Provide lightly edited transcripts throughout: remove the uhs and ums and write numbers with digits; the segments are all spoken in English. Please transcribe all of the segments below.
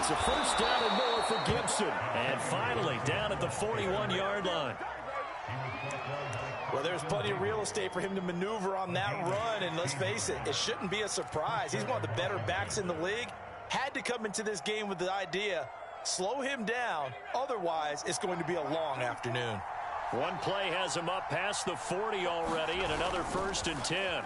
It's a first down and more for Gibson. And finally down at the 41-yard line. Well, there's plenty of real estate for him to maneuver on that run, and let's face it, it shouldn't be a surprise. He's one of the better backs in the league. Had to come into this game with the idea, slow him down, otherwise it's going to be a long afternoon. One play has him up past the 40 already, and another 1st and 10.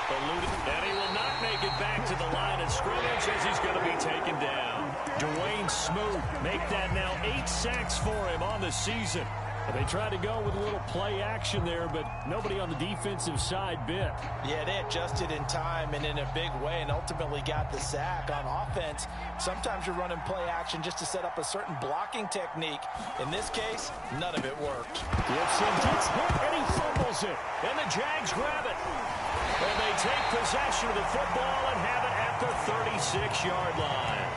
And he will not make it back to the line of scrimmage as he's going to be taken down. Dwayne Smoot make that now 8 sacks for him on the season. They tried to go with a little play action there, but nobody on the defensive side bit. Yeah, they adjusted in time and in a big way and ultimately got the sack. On offense, sometimes you're running play action just to set up a certain blocking technique. In this case, none of it worked. Gibson gets hit and he fumbles it. And the Jags grab it. And they take possession of the football and have it at the 36-yard line.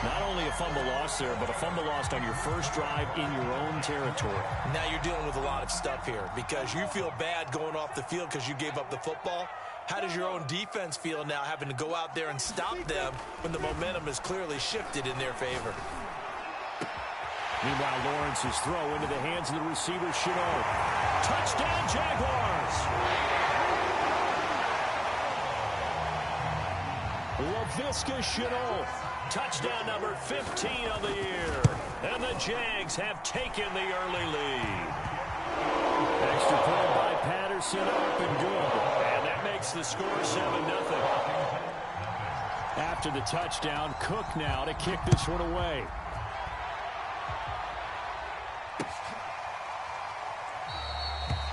Not only a fumble loss there, but a fumble lost on your first drive in your own territory. Now you're dealing with a lot of stuff here because you feel bad going off the field because you gave up the football. How does your own defense feel now having to go out there and stop them when the momentum is clearly shifted in their favor? Meanwhile, Lawrence's throw into the hands of the receiver, Shenault. Touchdown, Jaguars! Laviska Shenault. Touchdown number 15 of the year. And the Jags have taken the early lead. Extra point by Patterson, up and good. And that makes the score 7-0. After the touchdown, Cook now to kick this one away.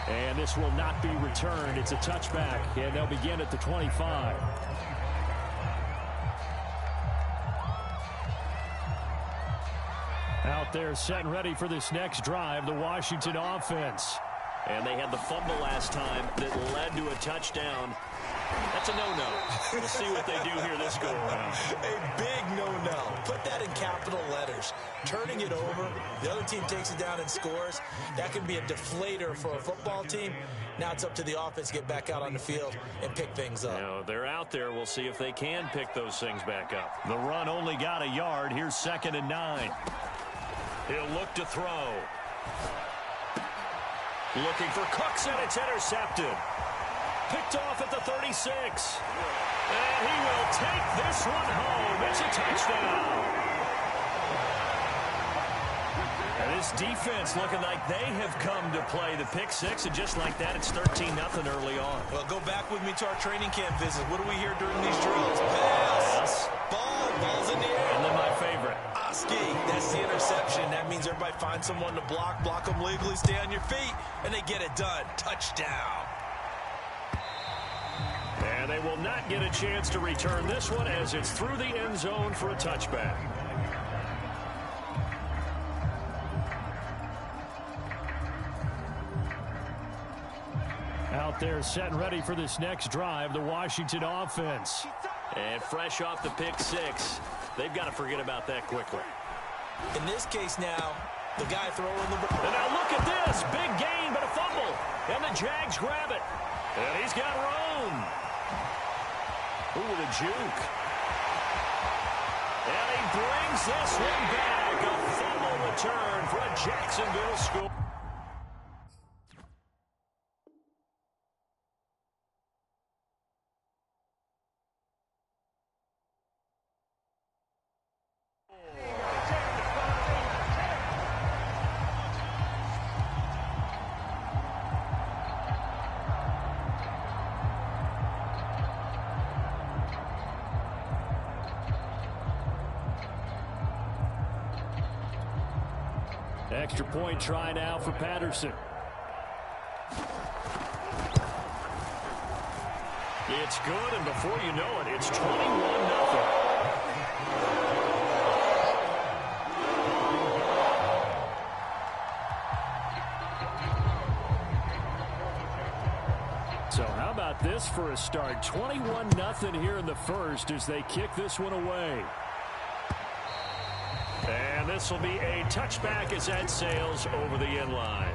And this will not be returned. It's a touchback, and they'll begin at the 25. Out there set and ready for this next drive, the Washington offense. And they had the fumble last time that led to a touchdown. That's a no-no. We'll see what they do here this go-around. A big no-no. Put that in capital letters. Turning it over, the other team takes it down and scores. That can be a deflator for a football team. Now it's up to the offense to get back out on the field and pick things up. Now, they're out there. We'll see if they can pick those things back up. The run only got a yard. Here's 2nd and 9. He'll look to throw. Looking for Cooks, and it's intercepted. Picked off at the 36. And he will take this one home. It's a touchdown. And this defense looking like they have come to play the pick six, and just like that, it's 13-0 early on. Well, go back with me to our training camp visit. What do we hear during these drills? Pass, ball's in the air. And then my favorite. Oski, that's the interception. That means everybody finds someone to block them legally, stay on your feet, and they get it done. Touchdown. And they will not get a chance to return this one as it's through the end zone for a touchback. Out there set and ready for this next drive, the Washington offense. And fresh off the pick six, they've got to forget about that quickly. In this case now, the guy throwing the ball. And now look at this. Big gain, but a fumble. And the Jags grab it. And he's got room. Ooh, with a juke. And he brings this one back. A fumble return for a Jacksonville score. Extra point try now for Patterson. It's good, and before you know it, it's 21-0. So how about this for a start? 21-0 here in the first as they kick this one away. And this will be a touchback as that sails over the end line.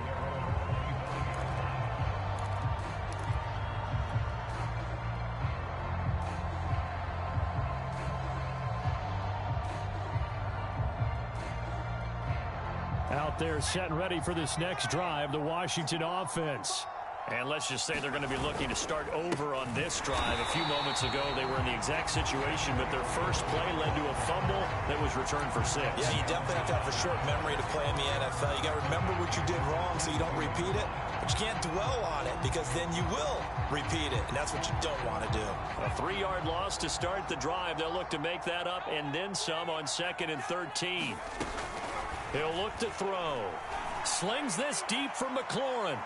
Out there set and ready for this next drive, the Washington offense. And let's just say they're going to be looking to start over on this drive. A few moments ago, they were in the exact situation, but their first play led to a fumble that was returned for 6. Yeah, you definitely have to have a short memory to play in the NFL. You got to remember what you did wrong so you don't repeat it, but you can't dwell on it because then you will repeat it, and that's what you don't want to do. A 3-yard loss to start the drive. They'll look to make that up and then some on 2nd and 13. He'll look to throw. Slings this deep from McLaurin.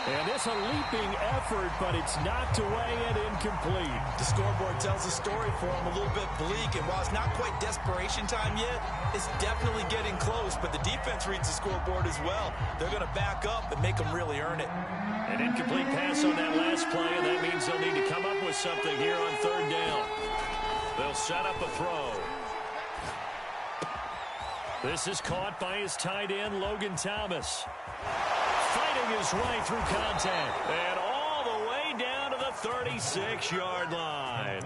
And it's a leaping effort, but it's knocked away and incomplete. The scoreboard tells a story for him, a little bit bleak, and while it's not quite desperation time yet, it's definitely getting close, but the defense reads the scoreboard as well. They're going to back up and make them really earn it. An incomplete pass on that last play, and that means they'll need to come up with something here on 3rd down. They'll set up a throw. This is caught by his tight end, Logan Thomas. Fighting his way through contact. And all the way down to the 36-yard line.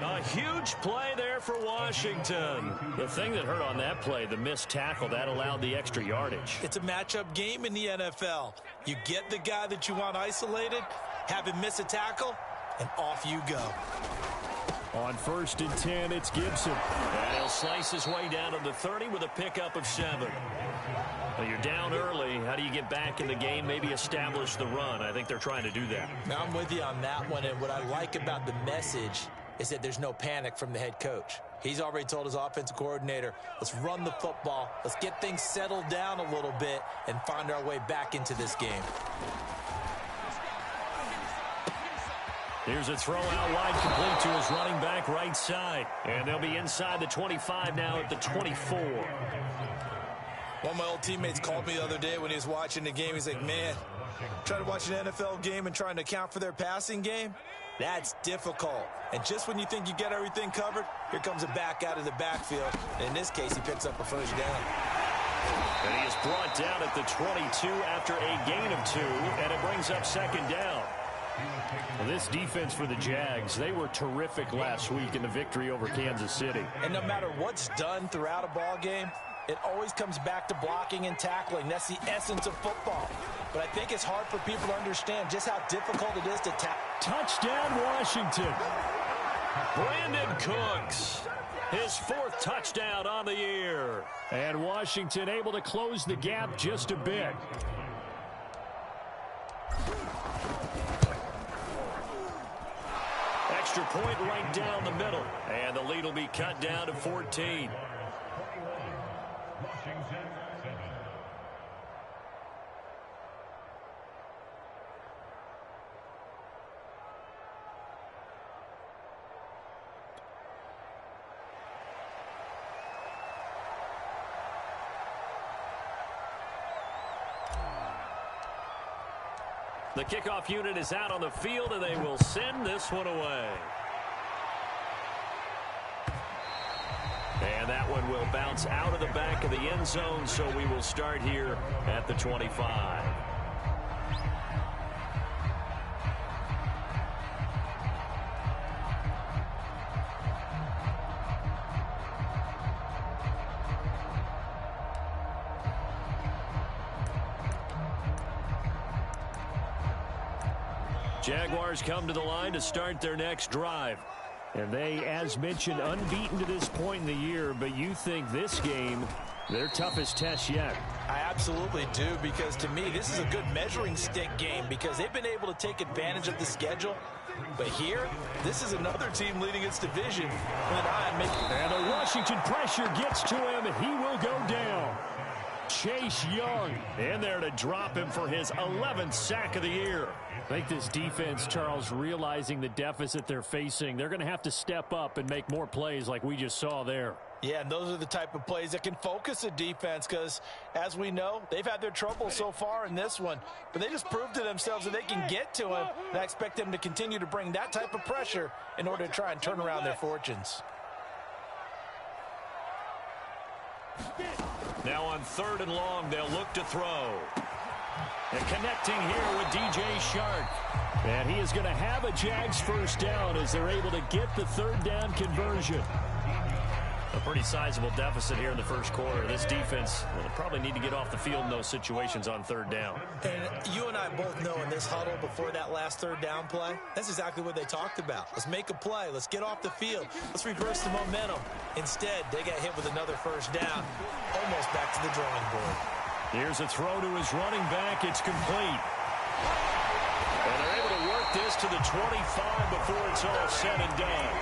A huge play there for Washington. The thing that hurt on that play, the missed tackle, that allowed the extra yardage. It's a matchup game in the NFL. You get the guy that you want isolated, have him miss a tackle, and off you go. On 1st and 10, it's Gibson. And he'll slice his way down to the 30 with a pickup of 7. Well, you're down early. How do you get back in the game, maybe establish the run? I think they're trying to do that. Now, I'm with you on that one, and what I like about the message is that there's no panic from the head coach. He's already told his offensive coordinator, let's run the football, let's get things settled down a little bit, and find our way back into this game. Here's a throw out wide, complete to his running back right side. And they'll be inside the 25 now at the 24. One of my old teammates called me the other day when he was watching the game. He's like, man, trying to watch an NFL game and trying to account for their passing game, that's difficult. And just when you think you get everything covered, here comes a back out of the backfield. And in this case, he picks up a 1st down. And he is brought down at the 22 after a gain of 2, and it brings up 2nd down. Well, this defense for the Jags, they were terrific last week in the victory over Kansas City. And no matter what's done throughout a ball game, it always comes back to blocking and tackling. That's the essence of football. But I think it's hard for people to understand just how difficult it is to tackle. Touchdown, Washington. Brandon Cooks, his 4th touchdown on the year. And Washington able to close the gap just a bit. Extra point right down the middle. And the lead will be cut down to 14. The kickoff unit is out on the field, and they will send this one away. And that one will bounce out of the back of the end zone, so we will start here at the 25. Jaguars come to the line to start their next drive. And they, as mentioned, unbeaten to this point in the year, but you think this game, their toughest test yet? I absolutely do, because to me, this is a good measuring stick game because they've been able to take advantage of the schedule. But here, this is another team leading its division. And the Washington pressure gets to him, and he will go down. Chase Young in there to drop him for his 11th sack of the year. I think this defense, Charles, realizing the deficit they're facing, they're going to have to step up and make more plays like we just saw there. Yeah, and those are the type of plays that can focus a defense because, as we know, they've had their trouble so far in this one. But they just proved to themselves that they can get to him, and I expect them to continue to bring that type of pressure in order to try and turn around their fortunes. Now on 3rd and long, they'll look to throw. And connecting here with DJ Chark. And he is going to have a Jags 1st down as they're able to get the 3rd down conversion. A pretty sizable deficit here in the first quarter. This defense will probably need to get off the field in those situations on third down. And you and I both know in this huddle before that last third down play, that's exactly what they talked about. Let's make a play. Let's get off the field. Let's reverse the momentum. Instead, they got hit with another first down, almost back to the drawing board. Here's a throw to his running back. It's complete. And they're able to work this to the 25 before it's all said and done.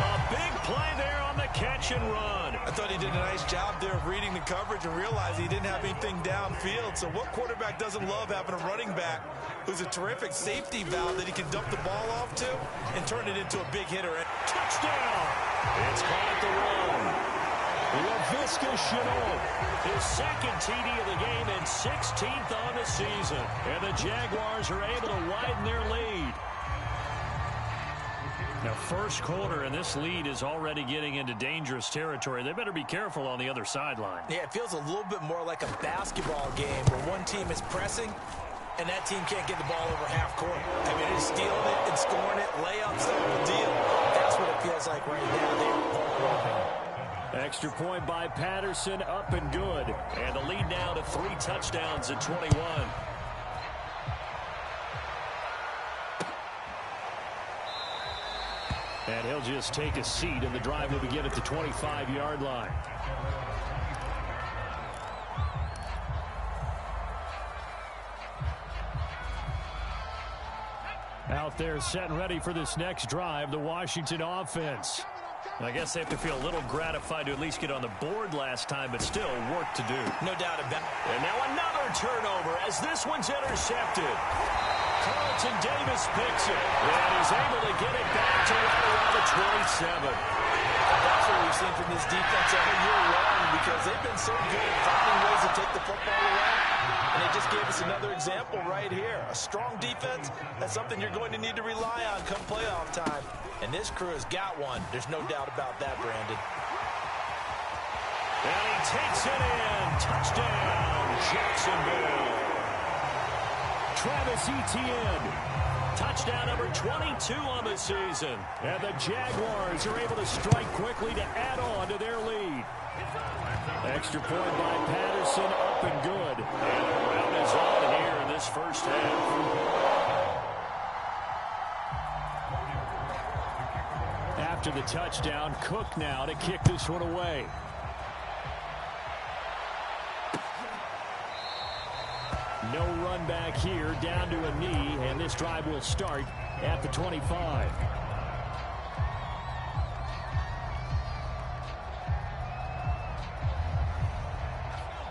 A big play there on the catch and run. I thought he did a nice job there of reading the coverage and realized he didn't have anything downfield. So what quarterback doesn't love having a running back who's a terrific safety valve that he can dump the ball off to and turn it into a big hitter? Touchdown! It's caught at the one. Laviska Shenault, his second TD of the game and 16th on the season. And the Jaguars are able to widen their lead. Now, first quarter, and this lead is already getting into dangerous territory. They better be careful on the other sideline. Yeah, it feels a little bit more like a basketball game where one team is pressing and that team can't get the ball over half court. I mean, they're stealing it and scoring it, layups, the whole deal. That's what it feels like right now. They're extra point by Patterson, up and good. And the lead now to 3 touchdowns at 21. And he'll just take a seat, and the drive will begin at the 25-yard line. Out there set and ready for this next drive, the Washington offense. I guess they have to feel a little gratified to at least get on the board last time, but still work to do. no doubt about it. And now another turnover as this one's intercepted. Carlton Davis picks it, and he's able to get it back to right around the 27. That's what we've seen from this defense every year long because they've been so good at finding ways to take the football away. And they just gave us another example right here. A strong defense, that's something you're going to need to rely on come playoff time. And this crew has got one. There's no doubt about that, Brandon. And he takes it in. Touchdown, Jacksonville. Travis Etienne. Touchdown number 22 on the season. And the Jaguars are able to strike quickly to add on to their lead. Extra point by Patterson, up and good. And the round is on here in this first half. After the touchdown, Cook now to kick this one away. No run back here, down to a knee, and this drive will start at the 25.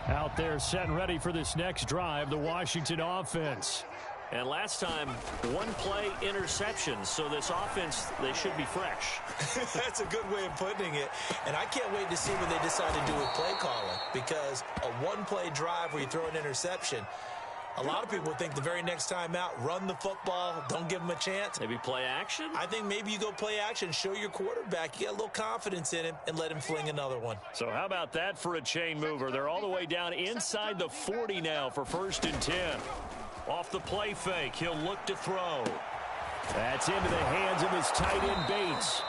Out there set and ready for this next drive, the Washington offense. And last time, one play interception, so this offense, they should be fresh. That's a good way of putting it. And I can't wait to see what they decide to do with play calling because a one-play drive where you throw an interception, a lot of people think the very next time out, run the football, don't give them a chance. Maybe play action? I think maybe you go play action, show your quarterback, you get a little confidence in him, and let him fling another one. So how about that for a chain mover? They're all the way down inside the 40 now for 1st and 10. Off the play fake, he'll look to throw. That's into the hands of his tight end Bates.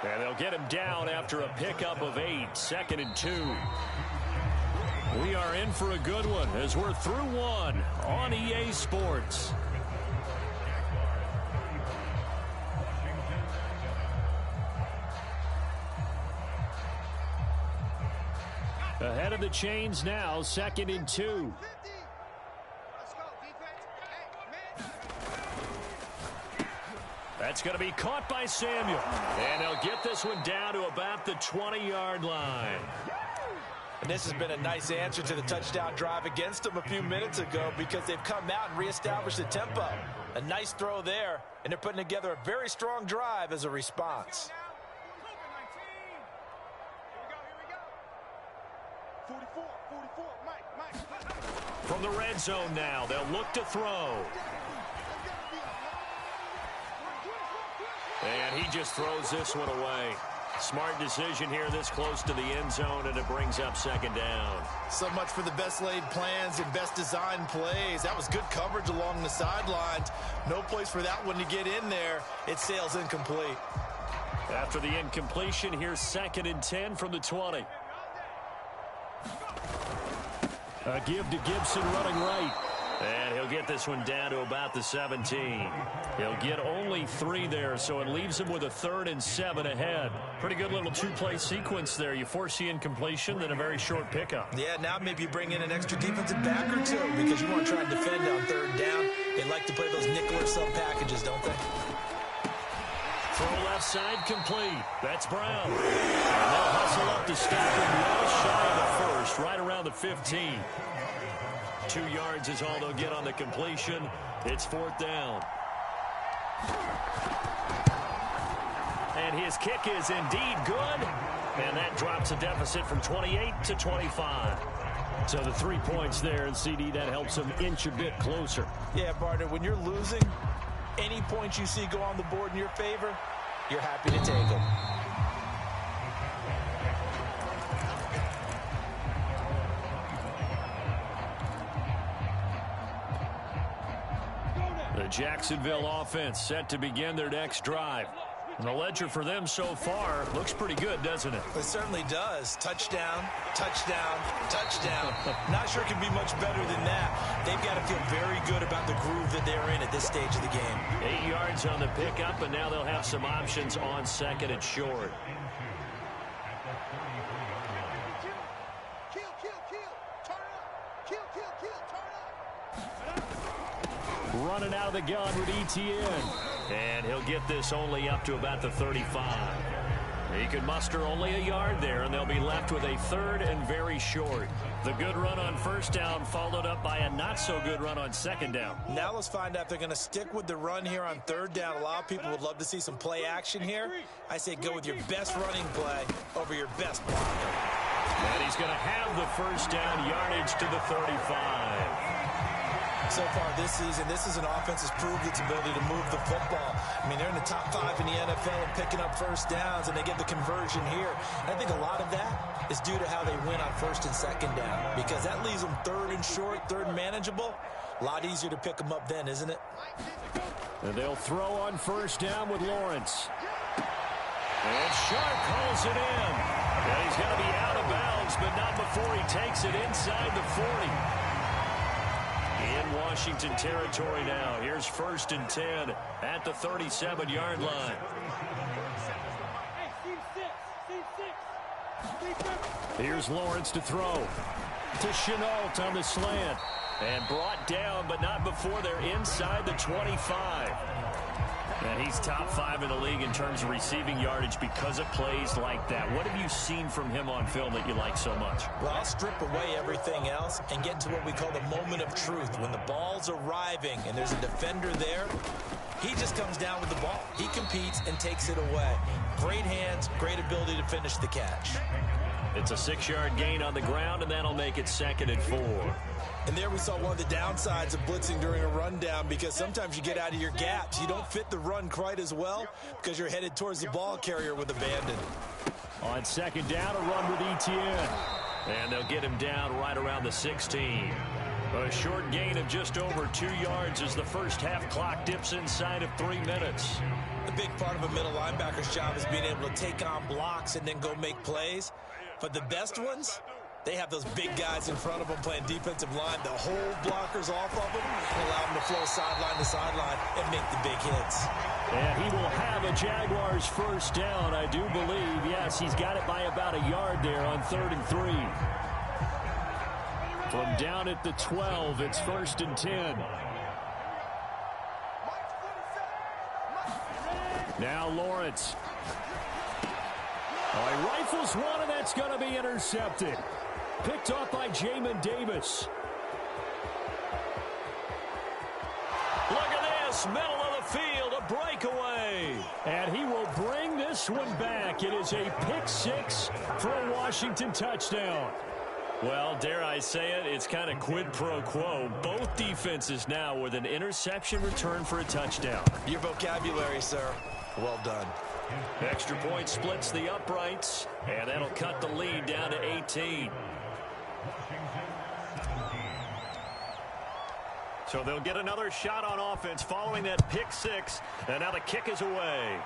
And they'll get him down after a pickup of 8, 2nd and 2. We are in for a good one as we're through one on EA Sports. Ahead of the chains now, 2nd and 2. That's going to be caught by Samuel. And they'll get this one down to about the 20-yard line. And this has been a nice answer to the touchdown drive against them a few minutes ago because they've come out and reestablished the tempo. A nice throw there, and they're putting together a very strong drive as a response. 44, Mike. From the red zone now, they'll look to throw. And he just throws this one away. Smart decision here this close to the end zone, and it brings up 2nd down. So much for the best laid plans and best designed plays. That was good coverage along the sidelines. No place for that one to get in there. It sails incomplete. After the incompletion, here's 2nd and 10 from the 20. A give to Gibson running right. And he'll get this one down to about the 17. He'll get only 3 there, so it leaves him with a 3rd and 7 ahead. Pretty good little 2-play sequence there. You force the incompletion, then a very short pickup. Yeah, now maybe you bring in an extra defensive back or two because you want to try and defend on 3rd down. They like to play those nickel or sub packages, don't they? Throw left side complete. That's Brown. And they'll hustle up to stop him well shy of the 1st, right around the 15. 2 yards is all they'll get on the completion. It's 4th down. And his kick is indeed good. And that drops a deficit from 28 to 25. So the 3 points there, and CD, that helps him inch a bit closer. Yeah, partner, when you're losing, any points you see go on the board in your favor, you're happy to take them. The Jacksonville offense set to begin their next drive. And the ledger for them so far looks pretty good, doesn't it? It certainly does. Touchdown, touchdown, touchdown. Not sure it can be much better than that. They've got to feel very good about the groove that they're in at this stage of the game. 8 yards on the pickup, and now they'll have some options on 2nd and short. Running out of the gun with Etienne. And he'll get this only up to about the 35. He can muster only a yard there, and they'll be left with a 3rd and very short. The good run on 1st down followed up by a not-so-good run on 2nd down. Now let's find out if they're going to stick with the run here on 3rd down. A lot of people would love to see some play action here. I say go with your best running play over your best blocker. And he's going to have the 1st down yardage to the 35. So far this season, this is an offense that's proved its ability to move the football. I mean, they're in the top 5 in the NFL and picking up 1st downs, and they get the conversion here. And I think a lot of that is due to how they win on 1st and 2nd down, because that leaves them 3rd and short, 3rd and manageable. A lot easier to pick them up then, isn't it? And they'll throw on 1st down with Lawrence. And Sharp calls it in. And he's going to be out of bounds, but not before he takes it inside the 40. In Washington territory now. Here's 1st and 10 at the 37-yard line. Here's Lawrence to throw. To Shenault on the slant. And brought down, but not before they're inside the 25. And he's top 5 in the league in terms of receiving yardage because of plays like that. What have you seen from him on film that you like so much? Well, I'll strip away everything else and get to what we call the moment of truth. When the ball's arriving and there's a defender there, he just comes down with the ball. He competes and takes it away. Great hands, great ability to finish the catch. It's a 6-yard gain on the ground, and that'll make it 2nd and 4. And there we saw one of the downsides of blitzing during a rundown, because sometimes you get out of your gaps. You don't fit the run quite as well because you're headed towards the ball carrier with abandon. On 2nd down, a run with Etienne. And they'll get him down right around the 16. A short gain of just over 2 yards as the first half clock dips inside of 3 minutes. The big part of a middle linebacker's job is being able to take on blocks and then go make plays. But the best ones, they have those big guys in front of them playing defensive line that hold blockers off of them and allow them to flow sideline to sideline and make the big hits. And he will have a Jaguars 1st down, I do believe. Yes, he's got it by about a yard there on 3rd and 3. From down at the 12, it's 1st and 10. Now Lawrence. Oh, he rifles one, and that's going to be intercepted. Picked off by Jamin Davis. Look at this, middle of the field, a breakaway. And he will bring this one back. It is a pick 6 for a Washington touchdown. Well, dare I say it, it's kind of quid pro quo. Both defenses now with an interception return for a touchdown. Your vocabulary, sir. Well done. Extra point splits the uprights, and that'll cut the lead down to 18. So they'll get another shot on offense following that pick 6, and now the kick is away.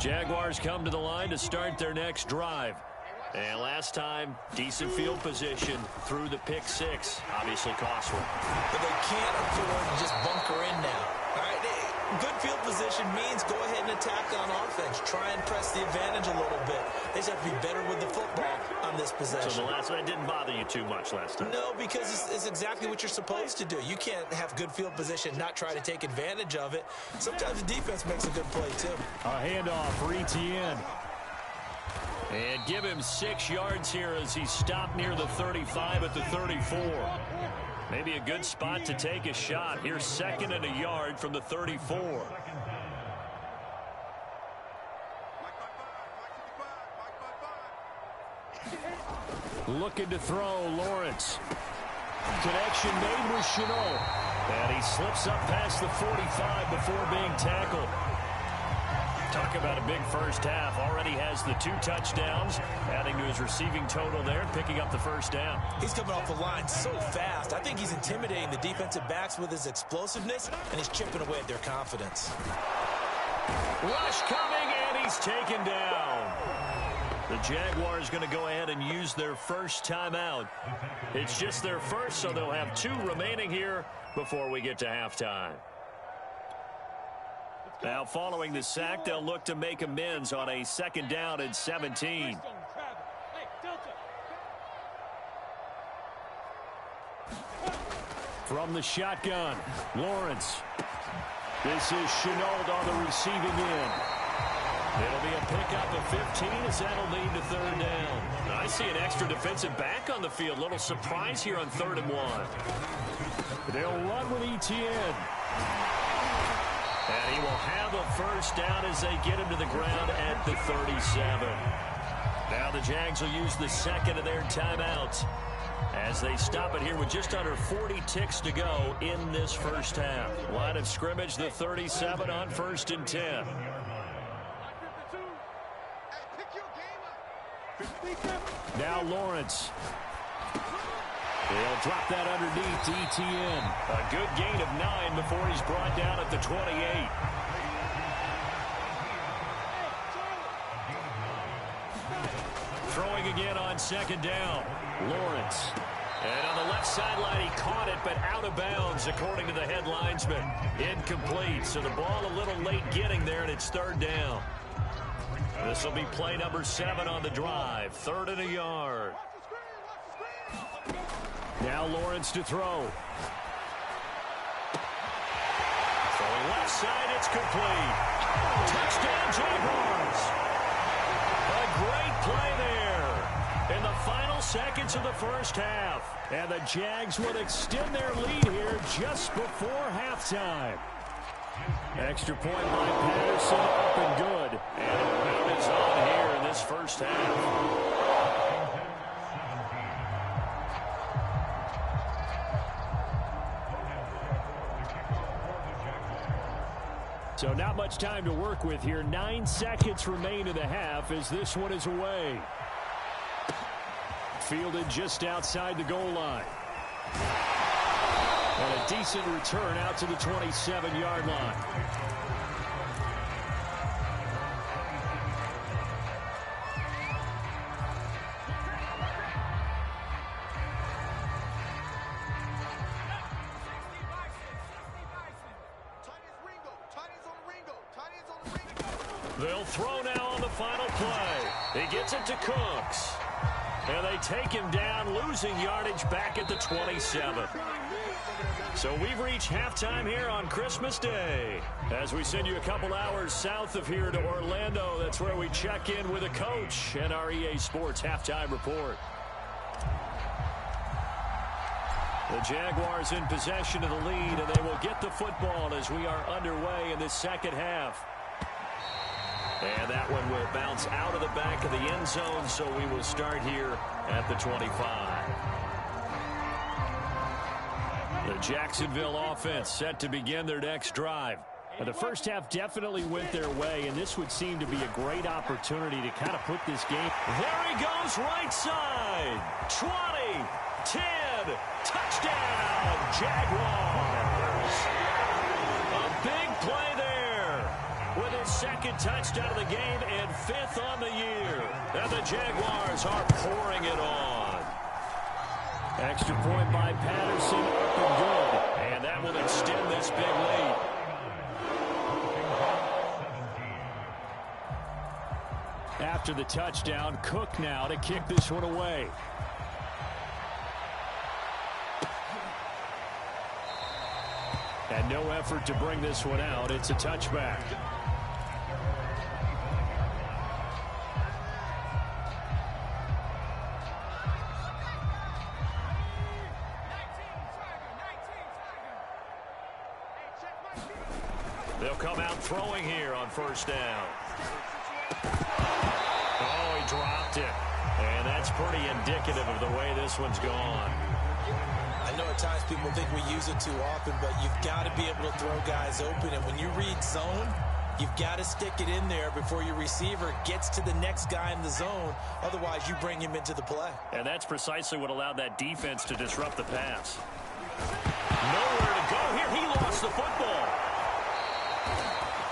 Jaguars come to the line to start their next drive. And last time, decent field position through the pick six. Obviously costly. But they can't afford to just bunker in now. All right, good field position means go ahead and attack on offense. Try and press the advantage a little bit. They just have to be better with the football on this possession. So the last one didn't bother you too much last time? No, because it's exactly what you're supposed to do. You can't have good field position, not try to take advantage of it. Sometimes the defense makes a good play, too. A handoff for Etienne. And give him 6 yards here as he stopped near the 35 at the 34. Maybe a good spot to take a shot. Here's 2nd and a yard from the 34. Looking to throw, Lawrence. Connection made with Shenault. And he slips up past the 45 before being tackled. Talk about a big first half. Already has the 2 touchdowns, adding to his receiving total there, picking up the first down. He's coming off the line so fast. I think he's intimidating the defensive backs with his explosiveness, and he's chipping away at their confidence. Rush coming, and he's taken down. The Jaguars going to go ahead and use their first timeout. It's just their first, so they'll have 2 remaining here before we get to halftime. Now, following the sack, they'll look to make amends on a 2nd down and 17. From the shotgun, Lawrence. This is Shenault on the receiving end. It'll be a pickup of 15 as that'll lead to 3rd down. I see an extra defensive back on the field. Little surprise here on 3rd and 1. They'll run with Etienne. And he will have a first down as they get him to the ground at the 37. Now the Jags will use the 2nd of their timeouts as they stop it here with just under 40 ticks to go in this first half. Line of scrimmage, the 37 on 1st and 10. Now Lawrence. He'll drop that underneath to Etienne. A good gain of 9 before he's brought down at the 28. Throwing again on 2nd down. Lawrence. And on the left sideline, he caught it, but out of bounds, according to the head linesman. Incomplete, so the ball a little late getting there, and it's 3rd down. This will be play number 7 on the drive. 3rd and a yard. Now Lawrence to throw. Throwing left side, it's complete. Touchdown, Jaguars. A great play there in the final seconds of the first half. And the Jags would extend their lead here just before halftime. Extra point by Patterson, up and good. And a win is on here in this first half. So not much time to work with here. 9 seconds remain in the half as this one is away. Fielded just outside the goal line. And a decent return out to the 27-yard line. They'll throw now on the final play. He gets it to Cooks. And they take him down, losing yardage back at the 27. So we've reached halftime here on Christmas Day. As we send you a couple hours south of here to Orlando, that's where we check in with a coach and our EA Sports halftime report. The Jaguars in possession of the lead, and they will get the football as we are underway in this second half. And that one will bounce out of the back of the end zone, so we will start here at the 25. The Jacksonville offense set to begin their next drive. The first half definitely went their way, and this would seem to be a great opportunity to kind of put this game. There he goes, right side. 20, 10, touchdown, Jaguars. A big play there with his second touchdown of the game and 5th on the year. And the Jaguars are pouring it on. Extra point by Patterson, up and good. And that will extend this big lead. After the touchdown, Cook now to kick this one away. And no effort to bring this one out. It's a touchback. They'll come out throwing here on first down. Oh, he dropped it. And that's pretty indicative of the way this one's gone. I know at times people think we use it too often, but you've got to be able to throw guys open. And when you read zone, you've got to stick it in there before your receiver gets to the next guy in the zone. Otherwise, you bring him into the play. And that's precisely what allowed that defense to disrupt the pass. Nowhere to go here. He lost the football.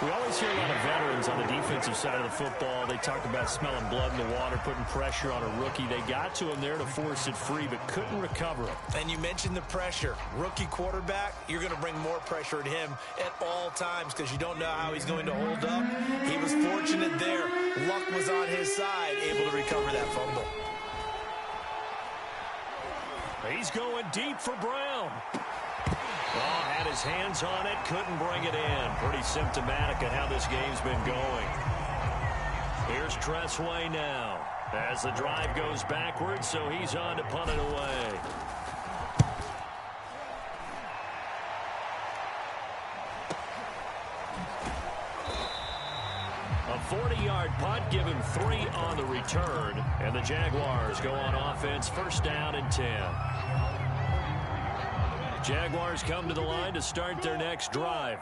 We always hear a lot of veterans on the defensive side of the football. They talk about smelling blood in the water, putting pressure on a rookie. They got to him there to force it free, but couldn't recover it. And you mentioned the pressure. Rookie quarterback, you're going to bring more pressure at him at all times because you don't know how he's going to hold up. He was fortunate there. Luck was on his side, able to recover that fumble. He's going deep for Brown. Oh, had his hands on it, couldn't bring it in. Pretty symptomatic of how this game's been going. Here's Tressway now as the drive goes backwards, so he's on to punt it away. A 40-yard punt, give him 3 on the return, and the Jaguars go on offense, first down and 10. Jaguars come to the line to start their next drive.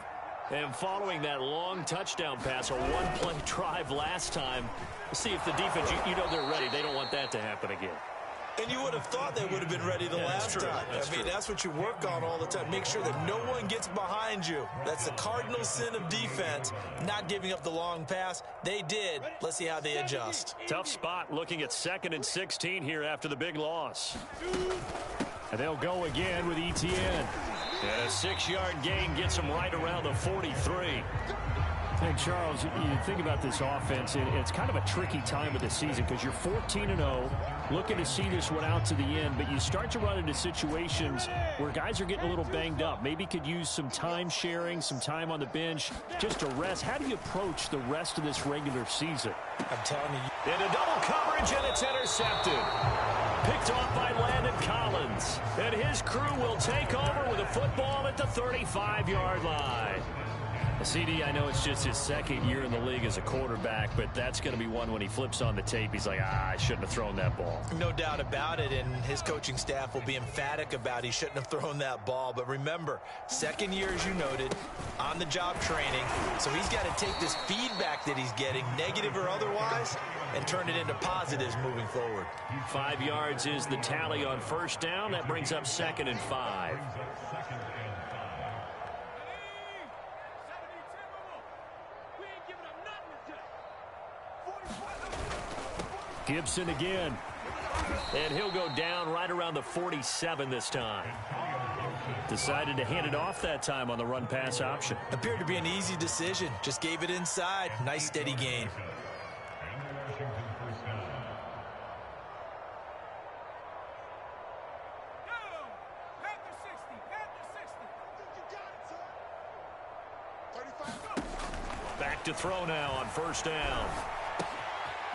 And following that long touchdown pass, a one-play drive last time, we'll see if the defense, you know they're ready. They don't want that to happen again. And you would have thought they would have been ready the last time. That's what you work on all the time. Make sure that no one gets behind you. That's the cardinal sin of defense, not giving up the long pass. They did. Let's see how they adjust. Tough spot looking at 2nd and 16 here after the big loss. And they'll go again with Etienne. And a 6-yard gain gets them right around the 43. Hey, Charles, you think about this offense, and it's kind of a tricky time of the season because you're 14-0, looking to see this one out to the end, but you start to run into situations where guys are getting a little banged up. Maybe could use some time sharing, some time on the bench, just to rest. How do you approach the rest of this regular season? I'm telling you. In a double coverage, and it's intercepted. Picked off by Landon Collins. And his crew will take over with a football at the 35-yard line. CD, I know it's just his 2nd year in the league as a quarterback, but that's going to be one when he flips on the tape. He's like, I shouldn't have thrown that ball. No doubt about it, and his coaching staff will be emphatic about he shouldn't have thrown that ball. But remember, 2nd year, as you noted, on-the-job training. So he's got to take this feedback that he's getting, negative or otherwise, and turn it into positives moving forward. 5 yards is the tally on first down. That brings up 2nd and 5. Gibson again. And he'll go down right around the 47 this time. Decided to hand it off that time on the run-pass option. Appeared to be an easy decision. Just gave it inside. Nice steady gain. Back to throw now on first down.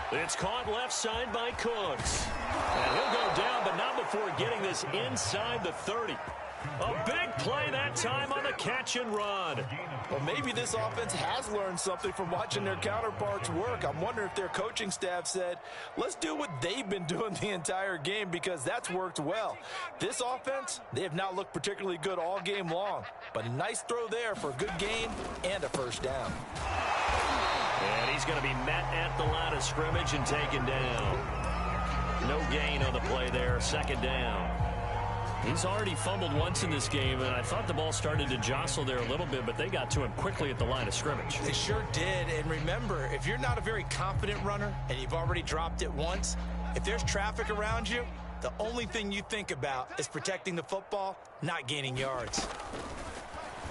It's caught left side by Cooks. And he'll go down, but not before getting this inside the 30. A big play that time on the catch and run. Well, maybe this offense has learned something from watching their counterparts work. I'm wondering if their coaching staff said, let's do what they've been doing the entire game because that's worked well. This offense, they have not looked particularly good all game long. But a nice throw there for a good gain and a first down. And he's going to be met at the line of scrimmage and taken down. No gain on the play there, 2nd down. He's already fumbled once in this game, and I thought the ball started to jostle there a little bit, but they got to him quickly at the line of scrimmage. They sure did. And remember, if you're not a very confident runner and you've already dropped it once, if there's traffic around you, the only thing you think about is protecting the football, not gaining yards.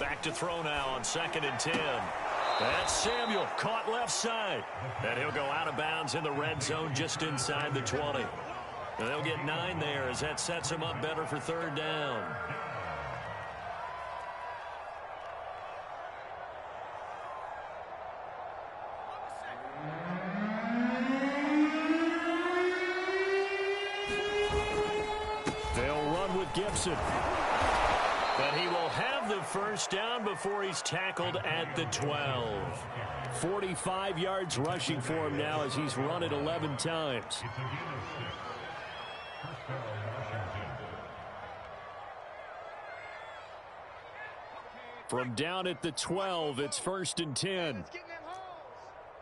Back to throw now on 2nd and 10. That's Samuel, caught left side. And he'll go out of bounds in the red zone just inside the 20. And they'll get 9 there as that sets him up better for 3rd down. They'll run with Gibson. But he will have the 1st down before he's tackled at the 12. 45 yards rushing for him now as he's run it 11 times. From down at the 12, it's 1st and 10.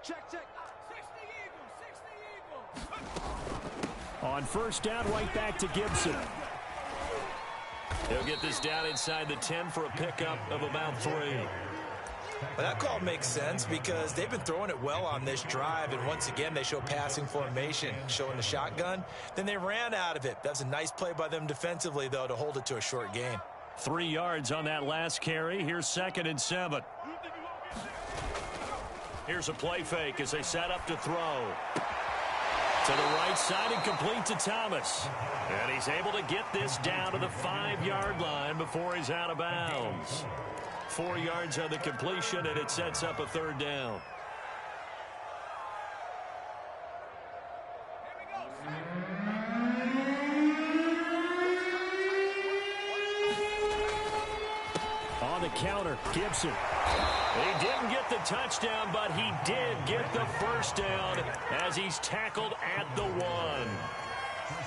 Check, check. On 1st down, right back to Gibson. He'll get this down inside the 10 for a pickup of about 3. Well, that call makes sense because they've been throwing it well on this drive, and once again they show passing formation, showing the shotgun. Then they ran out of it. That's a nice play by them defensively, though, to hold it to a short gain. 3 yards on that last carry. Here's 2nd and 7. Here's a play fake as they set up to throw. To the right side and complete to Thomas. And he's able to get this down to the 5-yard line before he's out of bounds. 4 yards on the completion, and it sets up a 3rd down. On the counter, Gibson. He didn't get the touchdown, but he did get the 1st down as he's tackled at the 1.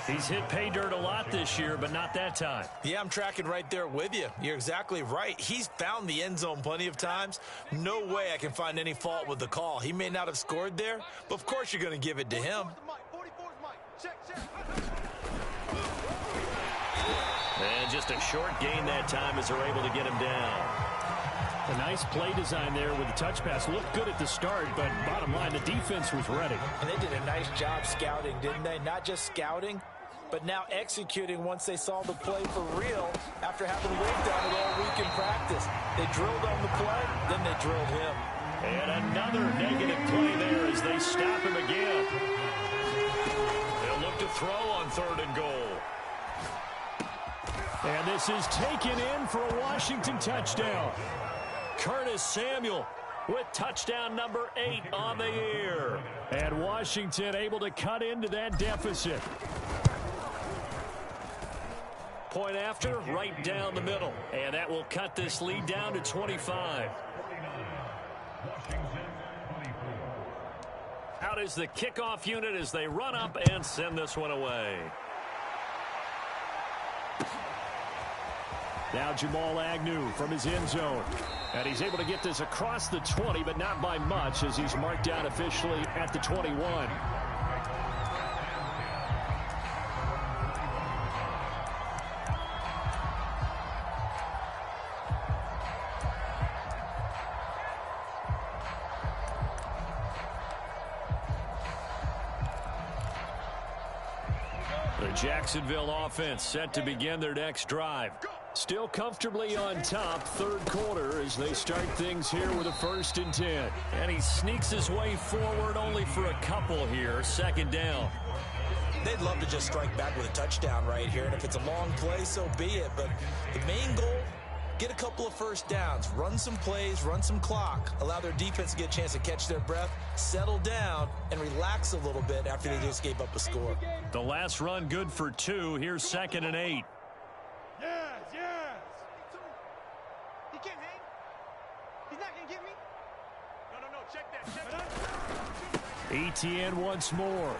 He's hit pay dirt a lot this year, but not that time. Yeah, I'm tracking right there with you. You're exactly right. He's found the end zone plenty of times. No way I can find any fault with the call. He may not have scored there, but of course you're going to give it to him. And just a short gain that time as they're able to get him down. A nice play design there with the touch pass. Looked good at the start, but bottom line, the defense was ready. And they did a nice job scouting, didn't they? Not just scouting, but now executing once they saw the play for real after having worked on it all week in practice. They drilled on the play, then they drilled him. And another negative play there as they stop him again. They'll look to throw on 3rd and goal. And this is taken in for a Washington touchdown. Curtis Samuel with touchdown number 8 on the year. And Washington able to cut into that deficit. Point after, right down the middle. And that will cut this lead down to 25. Out is the kickoff unit as they run up and send this one away. Now Jamal Agnew from his end zone. And he's able to get this across the 20, but not by much as he's marked down officially at the 21. The Jacksonville offense set to begin their next drive. Still comfortably on top, 3rd quarter as they start things here with a 1st and 10. And he sneaks his way forward only for a couple here, 2nd down. They'd love to just strike back with a touchdown right here, and if it's a long play, so be it. But the main goal, get a couple of 1st downs, run some plays, run some clock, allow their defense to get a chance to catch their breath, settle down, and relax a little bit after they just gave up a score. The last run good for 2. Here's 2nd and 8. Yes, yes. He can't hang. He's not going to get me. No, check that. Etienne once more.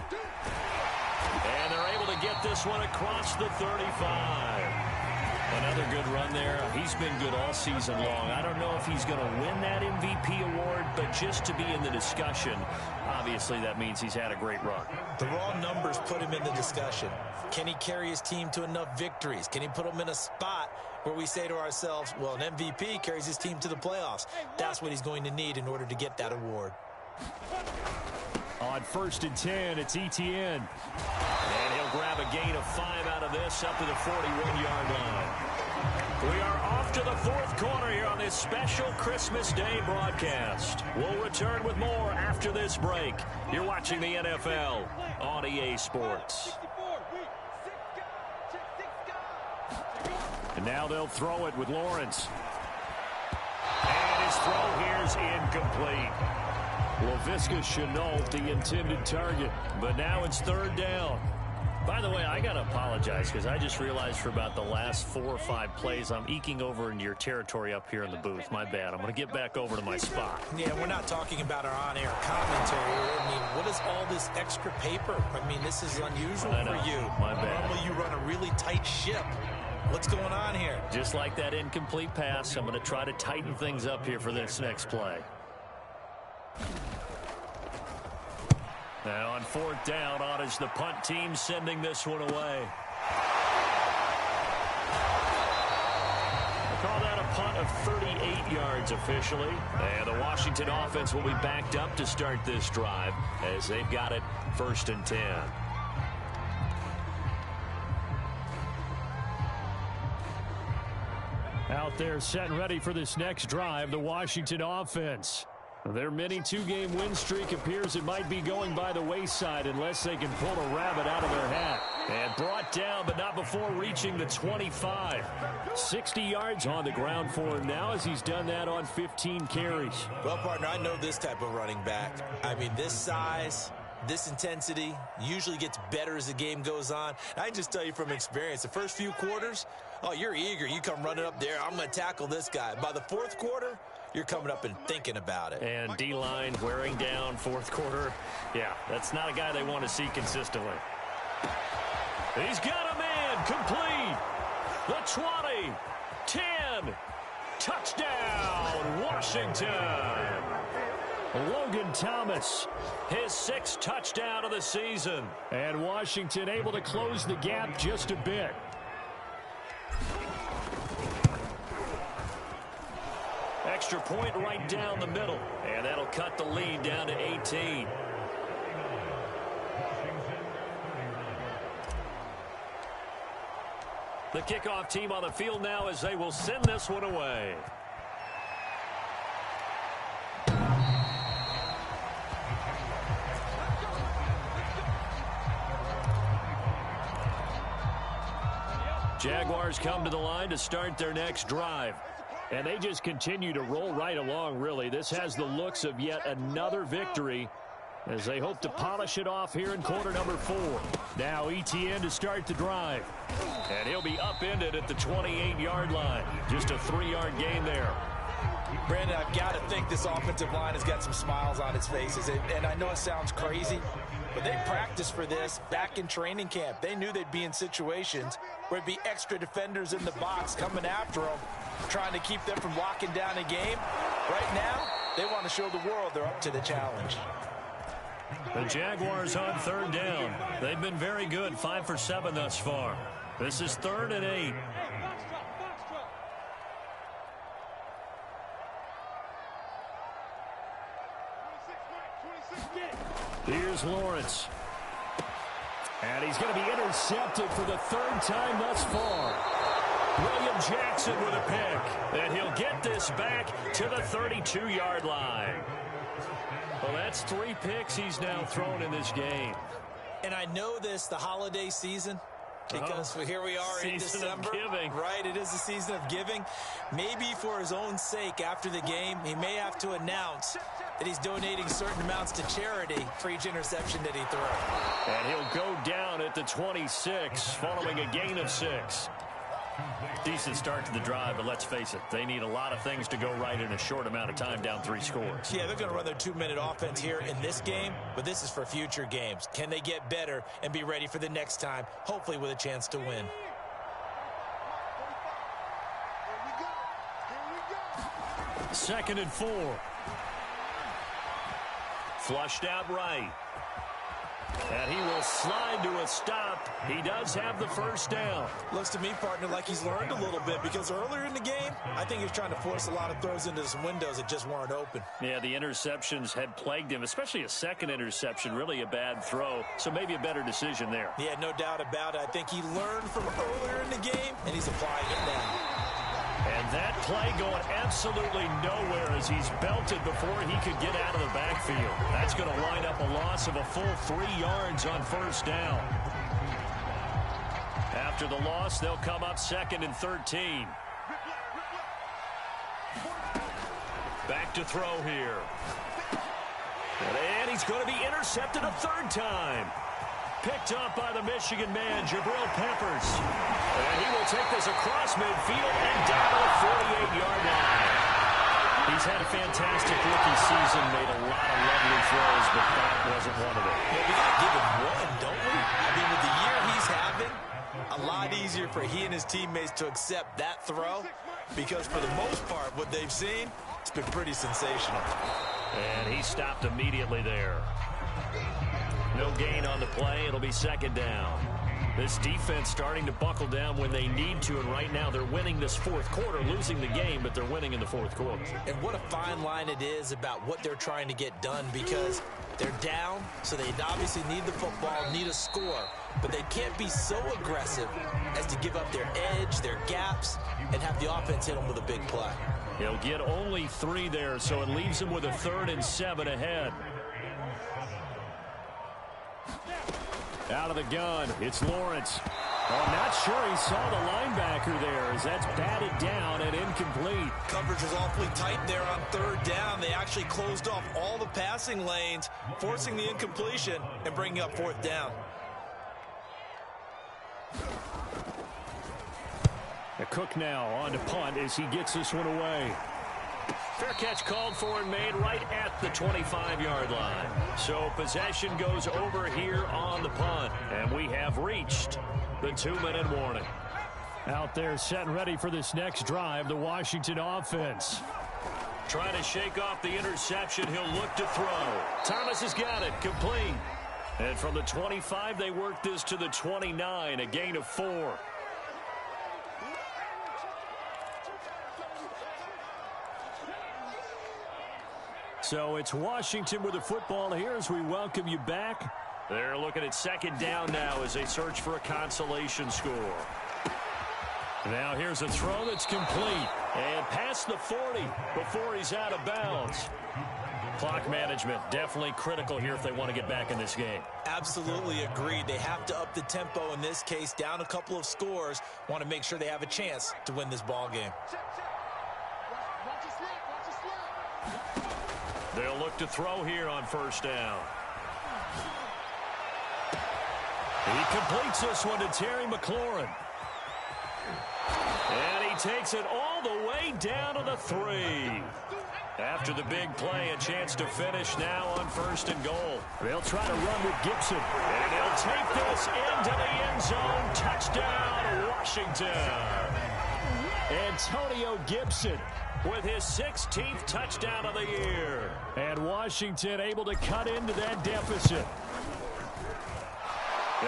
And they're able to get this one across the 35. Another good run there. He's been good all season long. I don't know if he's going to win that MVP award, but just to be in the discussion, obviously that means he's had a great run. The raw numbers put him in the discussion. Can he carry his team to enough victories? Can he put them in a spot where we say to ourselves, well, an MVP carries his team to the playoffs. That's what he's going to need in order to get that award. On 1st and 10, it's Etienne. And he'll grab a gain of 5 out of this up to the 41-yard line. We are off to the 4th quarter here on this special Christmas Day broadcast. We'll return with more after this break. You're watching the NFL on EA Sports. And now they'll throw it with Lawrence. And his throw here's incomplete. Laviska Shenault, the intended target, but now it's 3rd down. By the way, I got to apologize because I just realized for about the last 4 or 5 plays, I'm eking over into your territory up here in the booth. My bad. I'm going to get back over to my spot. Yeah, we're not talking about our on-air commentary. I mean, what is all this extra paper? I mean, this is unusual for you. My bad. Normally you run a really tight ship. What's going on here? Just like that incomplete pass, I'm going to try to tighten things up here for this next play. Now on 4th down, on is the punt team sending this one away. We'll call that a punt of 38 yards officially. And the Washington offense will be backed up to start this drive as they've got it 1st and 10. Out there set and ready for this next drive, the Washington offense. Their mini 2-game win streak appears it might be going by the wayside unless they can pull a rabbit out of their hat. And brought down, but not before reaching the 25. 60 yards on the ground for him now as he's done that on 15 carries. Well, partner, I know this type of running back. I mean, this size, this intensity usually gets better as the game goes on. I can just tell you from experience, the first few quarters, oh, you're eager. You come running up there. I'm going to tackle this guy. By the 4th quarter, you're coming up and thinking about it. And D-line wearing down 4th quarter. Yeah, that's not a guy they want to see consistently. He's got a man complete. The 20, 10, touchdown, Washington. Logan Thomas, his 6th touchdown of the season. And Washington able to close the gap just a bit. Extra point right down the middle. And that'll cut the lead down to 18. The kickoff team on the field now as they will send this one away. Jaguars come to the line to start their next drive. And they just continue to roll right along, really. This has the looks of yet another victory as they hope to polish it off here in quarter number 4. Now Etienne to start the drive. And he'll be upended at the 28-yard line. Just a 3-yard gain there. Brandon, I've got to think this offensive line has got some smiles on its faces. And I know it sounds crazy, but they practiced for this back in training camp. They knew they'd be in situations where it'd be extra defenders in the box coming after them, trying to keep them from locking down a game. Right now, they want to show the world they're up to the challenge. The Jaguars on 3rd down. They've been very good, 5 for 7 thus far. This is 3rd and 8. Here's Lawrence. And he's going to be intercepted for the 3rd time thus far. William Jackson with a pick. And he'll get this back to the 32-yard line. Well, that's 3 picks he's now thrown in this game. And I know this, the holiday season, because here we are in December. Right, it is the season of giving. Maybe for his own sake after the game, he may have to announce that he's donating certain amounts to charity for each interception that he throws. And he'll go down at the 26 following a gain of 6. Decent start to the drive, but let's face it, they need a lot of things to go right in a short amount of time, down 3 scores. Yeah, they're going to run their 2-minute offense here in this game, but this is for future games. Can they get better and be ready for the next time, hopefully with a chance to win? 2nd and 4. Flushed out right. And he will slide to a stop. He does have the first down. Looks to me, partner, like he's learned a little bit, because earlier in the game, I think he was trying to force a lot of throws into some windows that just weren't open. Yeah, the interceptions had plagued him, especially a second interception, really a bad throw. So maybe a better decision there. Yeah, no doubt about it. I think he learned from earlier in the game, and he's applying it now. And that play going absolutely nowhere as he's belted before he could get out of the backfield. That's going to wind up a loss of a full 3 yards on first down. After the loss, they'll come up 2nd and 13. Back to throw here. And he's going to be intercepted a 3rd time. Picked up by the Michigan man, Jabril Peppers. And he will take this across midfield and down to the 48-yard line. He's had a fantastic rookie season, made a lot of lovely throws, but that wasn't one of them. Yeah, we got to give him one, don't we? I mean, with the year he's having, a lot easier for he and his teammates to accept that throw, because for the most part, what they've seen, it's been pretty sensational. And he stopped immediately there. No gain on the play. It'll be 2nd down. This defense starting to buckle down when they need to, and right now they're winning this 4th quarter, losing the game, but they're winning in the 4th quarter. And what a fine line it is about what they're trying to get done, because they're down, so they obviously need the football, need a score, but they can't be so aggressive as to give up their edge, their gaps, and have the offense hit them with a big play. He'll get only 3 there, so it leaves him with a 3rd and 7 ahead. Out of the gun, it's Lawrence. Oh, I'm not sure he saw the linebacker there as that's batted down and incomplete. Coverage was awfully tight there on 3rd down. They actually closed off all the passing lanes, forcing the incompletion and bringing up 4th down. Cook now on to punt as he gets this one away. Fair catch called for and made right at the 25-yard line. So possession goes over here on the punt. And we have reached the 2-minute warning. Out there set and ready for this next drive, the Washington offense. Trying to shake off the interception. He'll look to throw. Thomas has got it. Complete. And from the 25, they work this to the 29, a gain of 4. So it's Washington with the football here as we welcome you back. They're looking at 2nd down now as they search for a consolation score. Now here's a throw that's complete. And past the 40 before he's out of bounds. Clock management definitely critical here if they want to get back in this game. Absolutely agreed. They have to up the tempo in this case, down a couple of scores. Want to make sure they have a chance to win this ball game. They'll look to throw here on 1st down. He completes this one to Terry McLaurin. And he takes it all the way down to the 3. After the big play, a chance to finish now on 1st and goal. They'll try to run with Gibson. And he'll take this into the end zone. Touchdown, Washington. Antonio Gibson with his 16th touchdown of the year. And Washington able to cut into that deficit.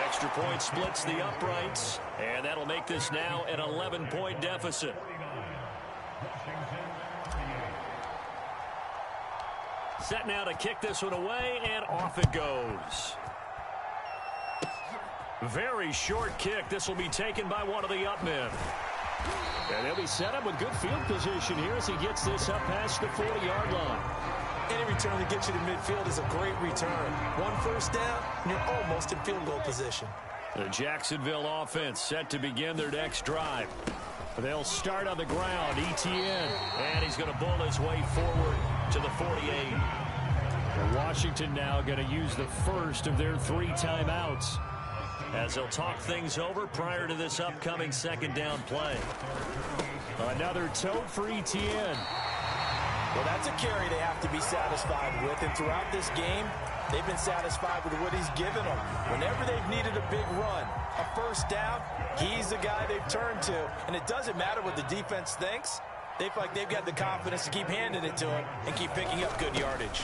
Extra point splits the uprights, and that'll make this now an 11-point deficit. Set now to kick this one away, and off it goes. Very short kick. This will be taken by one of the up men. And he'll be set up with good field position here as he gets this up past the 40-yard line. Any return that gets you to midfield is a great return. 1 first down, and you're almost in field goal position. The Jacksonville offense set to begin their next drive. They'll start on the ground. Etienne, and he's going to bull his way forward to the 48. And Washington now going to use the first of their 3 timeouts as they'll talk things over prior to this upcoming 2nd down play. Another tote for Etienne. Well, that's a carry they have to be satisfied with, and throughout this game, they've been satisfied with what he's given them. Whenever they've needed a big run, a first down, he's the guy they've turned to, and it doesn't matter what the defense thinks. They feel like they've got the confidence to keep handing it to him and keep picking up good yardage.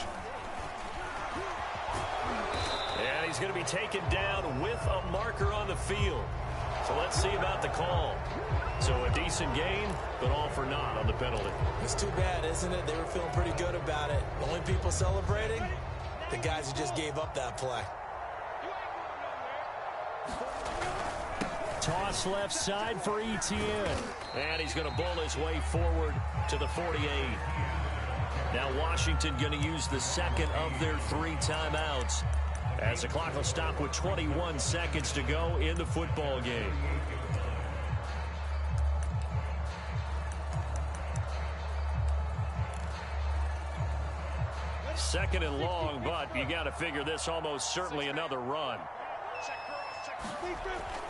And he's going to be taken down with a marker on the field. So let's see about the call. So a decent gain, but all for naught on the penalty. It's too bad, isn't it? They were feeling pretty good about it. The only people celebrating, the guys who just gave up that play. Toss left side for Etienne. And he's going to bowl his way forward to the 48. Now Washington going to use the second of their 3 timeouts, as the clock will stop with 21 seconds to go in the football game. Second and long, but you got to figure this almost certainly another run.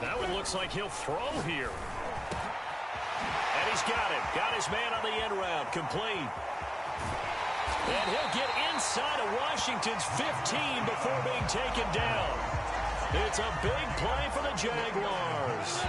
That one looks like he'll throw here. And he's got it. Got his man on the end round. Complete. And he'll get inside of Washington's 15 before being taken down. It's a big play for the Jaguars.